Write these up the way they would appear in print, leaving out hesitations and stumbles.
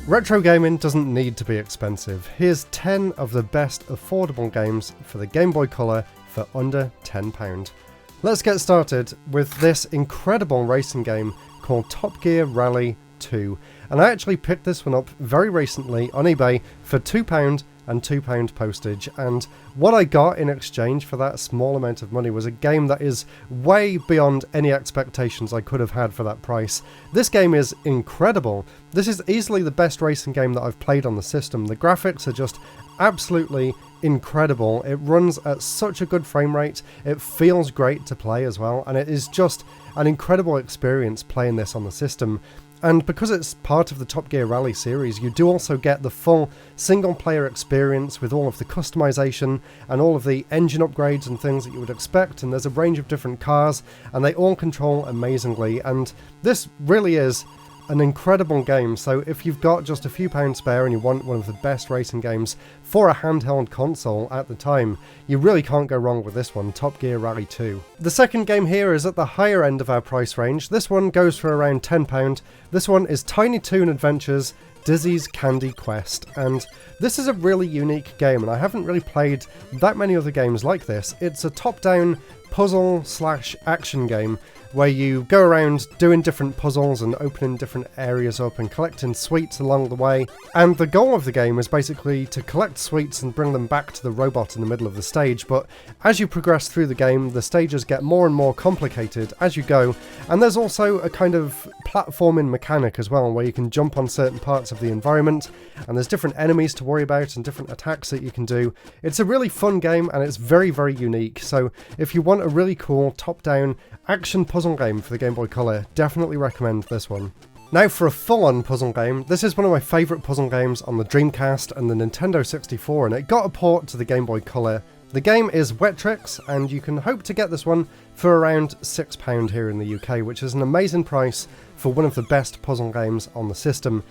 Retro gaming doesn't need to be expensive. Here's 10 of the best affordable games for the Game Boy Color for under £10. Let's get started with this incredible racing game called Top Gear Rally 2. And I actually picked this one up very recently on eBay for £2 and £2 postage, and what I got in exchange for that small amount of money was a game that is way beyond any expectations I could have had for that price. This game is incredible. This is easily the best racing game that I've played on the system. The graphics are just absolutely incredible. It runs at such a good frame rate, it feels great to play as well, and it is just an incredible experience playing this on the system. And because it's part of the Top Gear Rally series, you do also get the full single-player experience with all of the customization and all of the engine upgrades and things that you would expect, and there's a range of different cars, and they all control amazingly, and this really is an incredible game. So if you've got just a few pounds spare and you want one of the best racing games for a handheld console at the time, you really can't go wrong with this one, Top Gear Rally 2. The second game here is at the higher end of our price range. This one goes for around £10. This one is Tiny Toon Adventures Dizzy's Candy Quest, and this is a really unique game, and I haven't really played that many other games like this. It's a top-down puzzle/action game where you go around doing different puzzles and opening different areas up and collecting sweets along the way. And the goal of the game is basically to collect sweets and bring them back to the robot in the middle of the stage. But as you progress through the game, the stages get more and more complicated as you go. And there's also a kind of platforming mechanic as well, where you can jump on certain parts of the environment, and there's different enemies to worry about and different attacks that you can do. It's a really fun game, and it's very, very unique. So if you want a really cool top-down action puzzle game for the Game Boy Color, definitely recommend this one. Now for a full-on puzzle game, this is one of my favourite puzzle games on the Dreamcast and the Nintendo 64, and it got a port to the Game Boy Color. The game is Wetrix, and you can hope to get this one for around £6 here in the UK, which is an amazing price for one of the best puzzle games on the system.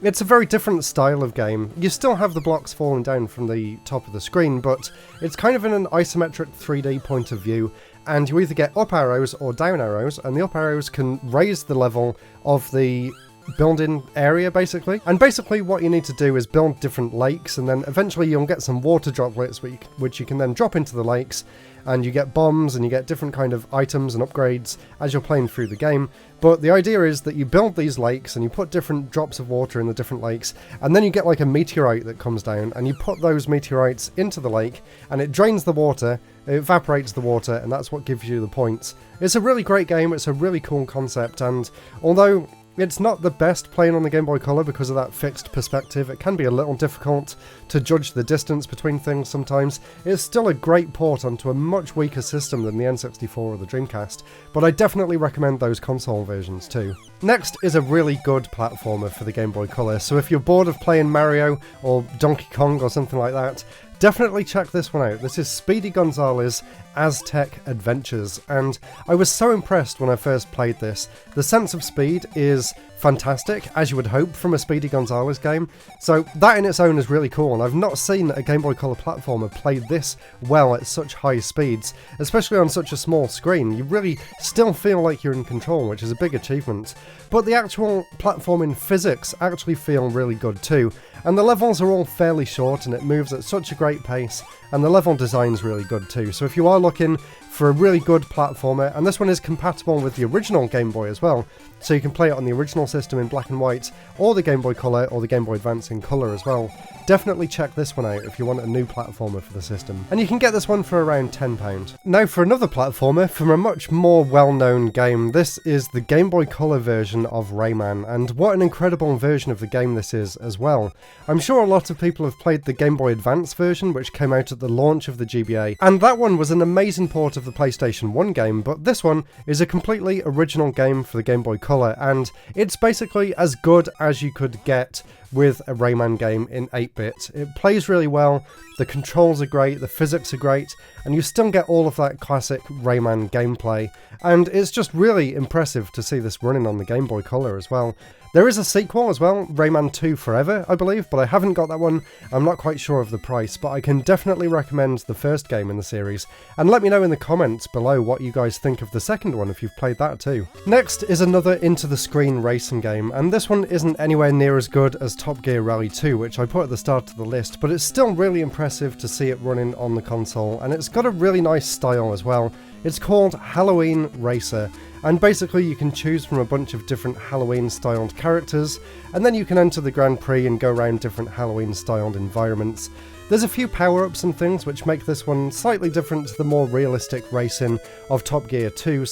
It's a very different style of game. You still have the blocks falling down from the top of the screen, but it's kind of in an isometric 3D point of view, and you either get up arrows or down arrows, and the up arrows can raise the level of the building area basically. And basically what you need to do is build different lakes, and then eventually you'll get some water droplets which you can then drop into the lakes, and you get bombs and you get different kind of items and upgrades as you're playing through the game. But the idea is that you build these lakes and you put different drops of water in the different lakes, and then you get like a meteorite that comes down, and you put those meteorites into the lake, and it drains the water, it evaporates the water, and that's what gives you the points. It's a really great game, it's a really cool concept, and although it's not the best playing on the Game Boy Color because of that fixed perspective, it can be a little difficult to judge the distance between things sometimes. It's still a great port onto a much weaker system than the N64 or the Dreamcast, but I definitely recommend those console versions too. Next is a really good platformer for the Game Boy Color, so if you're bored of playing Mario or Donkey Kong or something like that, definitely check this one out. This is Speedy Gonzales Aztec Adventures, and I was so impressed when I first played this. The sense of speed is fantastic, as you would hope from a Speedy Gonzales game, so that in its own is really cool, and I've not seen a Game Boy Color platformer play this well at such high speeds, especially on such a small screen. You really still feel like you're in control, which is a big achievement. But the actual platforming physics actually feel really good too, and the levels are all fairly short, and it moves at such a great pace, and the level design's really good too. So if you are looking for a really good platformer, and this one is compatible with the original Game Boy as well, so you can play it on the original system in black and white, or the Game Boy Color, or the Game Boy Advance in colour as well. Definitely check this one out if you want a new platformer for the system. And you can get this one for around £10. Now for another platformer from a much more well-known game. This is the Game Boy Color version of Rayman, and what an incredible version of the game this is as well. I'm sure a lot of people have played the Game Boy Advance version, which came out at the launch of the GBA, and that one was an amazing port of the PlayStation 1 game, but this one is a completely original game for the Game Boy Color, and it's basically as good as you could get with a Rayman game in 8-bit. It plays really well, the controls are great, the physics are great, and you still get all of that classic Rayman gameplay, and it's just really impressive to see this running on the Game Boy Color as well. There is a sequel as well, Rayman 2 Forever, I believe, but I haven't got that one. I'm not quite sure of the price, but I can definitely recommend the first game in the series. And let me know in the comments below what you guys think of the second one if you've played that too. Next is another into-the-screen racing game, and this one isn't anywhere near as good as Top Gear Rally 2, which I put at the start of the list, but it's still really impressive to see it running on the console, and it's got a really nice style as well. It's called Halloween Racer, and basically you can choose from a bunch of different Halloween-styled characters, and then you can enter the Grand Prix and go around different Halloween-styled environments. There's a few power-ups and things which make this one slightly different to the more realistic racing of Top Gear 2,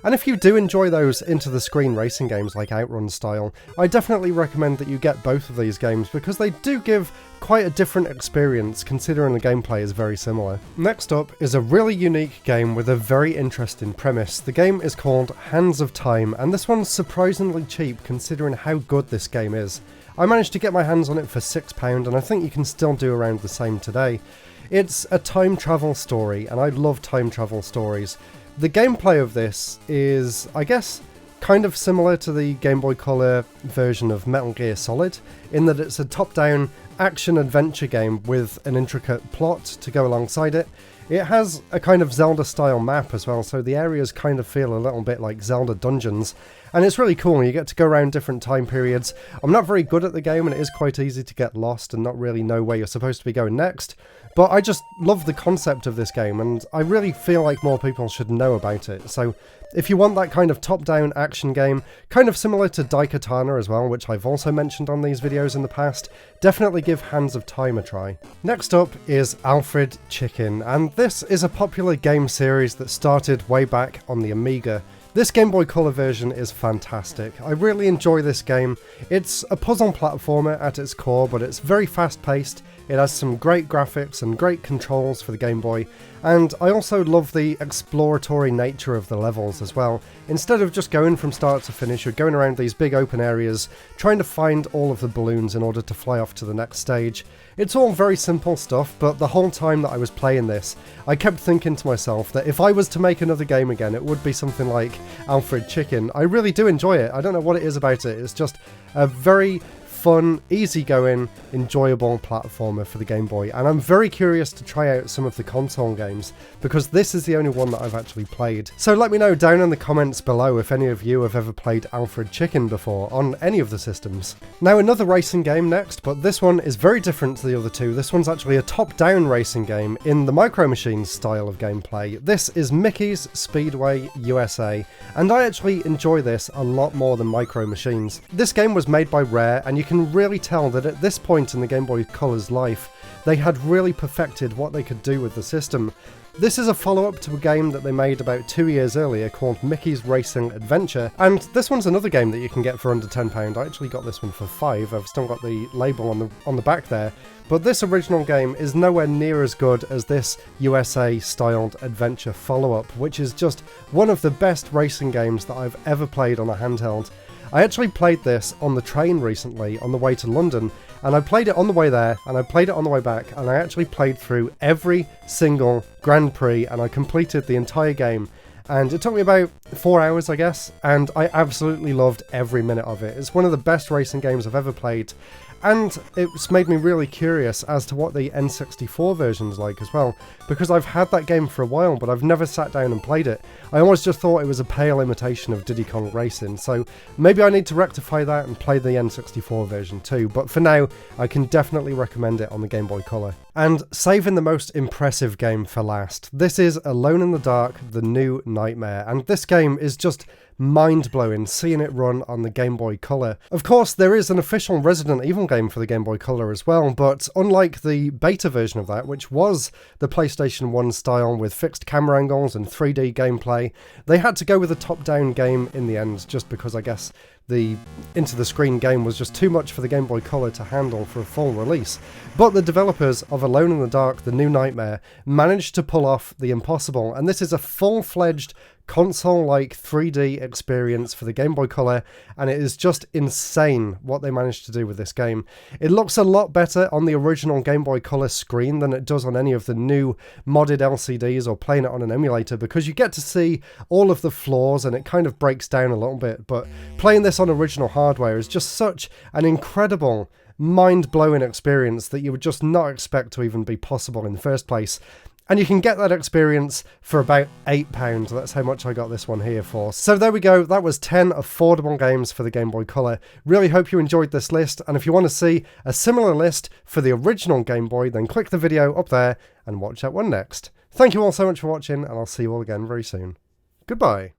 and if you do enjoy those into-the-screen racing games like Outrun style, I definitely recommend that you get both of these games because they do give quite a different experience considering the gameplay is very similar. Next up is a really unique game with a very interesting premise. The game is called Hands of Time, and this one's surprisingly cheap considering how good this game is. I managed to get my hands on it for £6, and I think you can still do around the same today. It's a time travel story, and I love time travel stories. The gameplay of this is, I guess, kind of similar to the Game Boy Color version of Metal Gear Solid, in that it's a top-down action-adventure game with an intricate plot to go alongside it. It has a kind of Zelda-style map as well, so the areas kind of feel a little bit like Zelda dungeons, and it's really cool. You get to go around different time periods. I'm not very good at the game, and it is quite easy to get lost and not really know where you're supposed to be going next, but I just love the concept of this game, and I really feel like more people should know about it. So if you want that kind of top-down action game, kind of similar to Daikatana as well, which I've also mentioned on these videos in the past, definitely give Hands of Time a try. Next up is Alfred Chicken, and this is a popular game series that started way back on the Amiga. This Game Boy Color version is fantastic. I really enjoy this game. It's a puzzle platformer at its core, but it's very fast-paced. It has some great graphics and great controls for the Game Boy, and I also love the exploratory nature of the levels as well. Instead of just going from start to finish, you're going around these big open areas, trying to find all of the balloons in order to fly off to the next stage. It's all very simple stuff, but the whole time that I was playing this, I kept thinking to myself that if I was to make another game again, it would be something like Alfred Chicken. I really do enjoy it. I don't know what it is about it. It's just a very fun, easygoing, enjoyable platformer for the Game Boy, and I'm very curious to try out some of the console games because this is the only one that I've actually played. So let me know down in the comments below if any of you have ever played Alfred Chicken before on any of the systems. Now another racing game next, but this one is very different to the other two. This one's actually a top-down racing game in the Micro Machines style of gameplay. This is Mickey's Speedway USA, and I actually enjoy this a lot more than Micro Machines. This game was made by Rare, and you can really tell that at this point in the Game Boy Color's life, they had really perfected what they could do with the system. This is a follow-up to a game that they made about 2 years earlier called Mickey's Racing Adventure, and this one's another game that you can get for under £10. I actually got this one for £5. I've still got the label on the back there, but this original game is nowhere near as good as this USA-styled adventure follow-up, which is just one of the best racing games that I've ever played on a handheld. I actually played this on the train recently on the way to London, and I played it on the way there, and I played it on the way back, and I actually played through every single Grand Prix, and I completed the entire game. And it took me about 4 hours, I guess, and I absolutely loved every minute of it. It's one of the best racing games I've ever played, and it's made me really curious as to what the N64 version's like as well, because I've had that game for a while, but I've never sat down and played it. I always just thought it was a pale imitation of Diddy Kong Racing, so maybe I need to rectify that and play the N64 version too, but for now, I can definitely recommend it on the Game Boy Color. And saving the most impressive game for last, this is Alone in the Dark, The New Nightmare, and this game is just mind-blowing seeing it run on the Game Boy Color. Of course, there is an official Resident Evil game for the Game Boy Color as well, but unlike the beta version of that, which was the PlayStation 1 style with fixed camera angles and 3D gameplay, they had to go with a top-down game in the end, just because I guess the into-the-screen game was just too much for the Game Boy Color to handle for a full release. But the developers of Alone in the Dark, The New Nightmare managed to pull off the impossible, and this is a full-fledged console-like 3D experience for the Game Boy Color, and it is just insane what they managed to do with this game. It looks a lot better on the original Game Boy Color screen than it does on any of the new modded LCDs or playing it on an emulator, because you get to see all of the flaws and it kind of breaks down a little bit, but playing this on original hardware is just such an incredible, mind-blowing experience that you would just not expect to even be possible in the first place. And you can get that experience for about £8. That's how much I got this one here for. So there we go, that was 10 affordable games for the Game Boy Color. Really hope you enjoyed this list, and if you want to see a similar list for the original Game Boy, then click the video up there and watch that one next. Thank you all so much for watching, and I'll see you all again very soon. Goodbye.